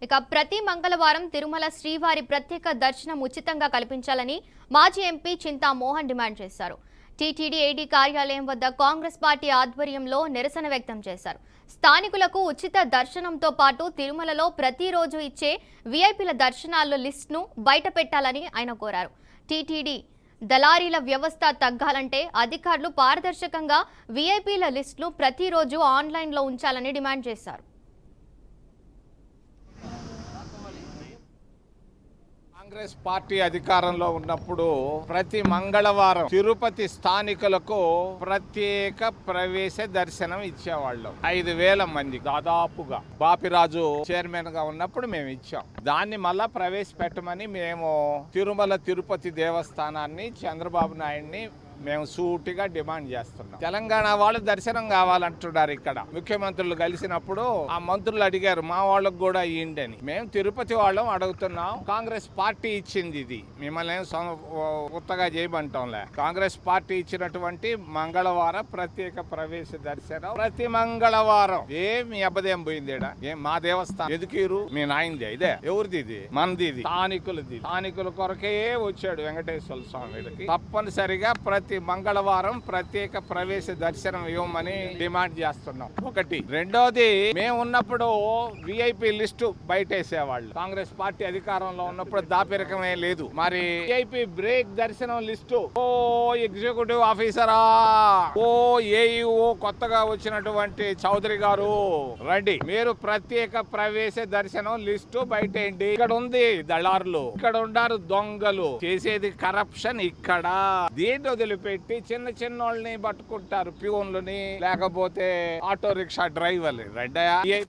ఇక ప్రతి మంగళవారం తిరుమల శ్రీవారి ప్రత్యేక దర్శనం ఉచితంగా కల్పించాలని మాజీ ఎంపీ చింతా మోహన్ డిమాండ్ చేశారు. టీటీడీ ఏడీ కార్యాలయం వద్ద కాంగ్రెస్ పార్టీ ఆధ్వర్యంలో నిరసన వ్యక్తం చేశారు. స్థానికులకు ఉచిత దర్శనంతో పాటు తిరుమలలో ప్రతిరోజు ఇచ్చే వీఐపీల దర్శనాల లిస్టును బయట పెట్టాలని ఆయన కోరారు. టీటీడీ దళారీల వ్యవస్థ తగ్గాలంటే అధికారులు పారదర్శకంగా వీఐపీల లిస్టును ప్రతిరోజు ఆన్లైన్లో ఉంచాలని డిమాండ్ చేశారు. కాంగ్రెస్ పార్టీ అధికారంలో ఉన్నప్పుడు ప్రతి మంగళవారం తిరుపతి స్థానికులకు ప్రత్యేక ప్రవేశ దర్శనం ఇచ్చేవాళ్ళం. 5,000 మంది దాదాపుగా బాపిరాజు చైర్మన్ గా ఉన్నప్పుడు మేము ఇచ్చాం. దాన్ని మళ్ళా ప్రవేశపెట్టమని మేము తిరుమల తిరుపతి దేవస్థానాన్ని చంద్రబాబు నాయుడిని మేము సూటిగా డిమాండ్ చేస్తున్నాం. తెలంగాణ వాళ్ళు దర్శనం కావాలంటున్నారు. ఇక్కడ ముఖ్యమంత్రులు కలిసినప్పుడు ఆ మంత్రులు అడిగారు మా వాళ్ళకు కూడా ఇయ్యండి అని. మేము తిరుపతి వాళ్ళం అడుగుతున్నాం. కాంగ్రెస్ పార్టీ ఇచ్చింది ఇది, మిమ్మల్ని కొత్తగా చేయమంటాంలే. కాంగ్రెస్ పార్టీ ఇచ్చినటువంటి మంగళవారం ప్రత్యేక ప్రవేశ దర్శనం ప్రతి మంగళవారం. మీ అబ్బదేం పోయింది మా దేవస్థానం ఎదుకీరు మీ నాయనది, ఇదే ఎవరిది? ఇది మనది, ఇది స్థానికులది. స్థానికుల కొరకే వచ్చాడు వెంకటేశ్వర స్వామికి. తప్పనిసరిగా ప్రతి మంగళవారం ప్రత్యేక ప్రవేశ దర్శనం ఇవ్వమని డిమాండ్ చేస్తున్నాం. ఒకటి. రెండోది, మేము ఉన్నప్పుడు విఐపి లిస్టు బయటేసేవాళ్ళు. కాంగ్రెస్ పార్టీ అధికారంలో ఉన్నప్పుడు దాపిరకమే లేదు. మరి విఐపి బ్రేక్ దర్శనం లిస్టు ఓ ఎగ్జిక్యూటివ్ ఆఫీసరా, ఓ ఏఈఓ కొత్తగా వచ్చినటువంటి చౌదరి గారు రండి, మీరు ప్రత్యేక ప్రవేశ దర్శనం లిస్టు బయటేయండి. ఇక్కడ ఉంది దళారులు, ఇక్కడ ఉండారు దొంగలు, చేసేది కరప్షన్. ఇక్కడ దీన్ని వదిలిపెట్టి చిన్న చిన్నోళ్ళని పట్టుకుంటారు, ప్యూన్లని లేకపోతే ఆటో రిక్షా డ్రైవర్లు. రెడ్డయా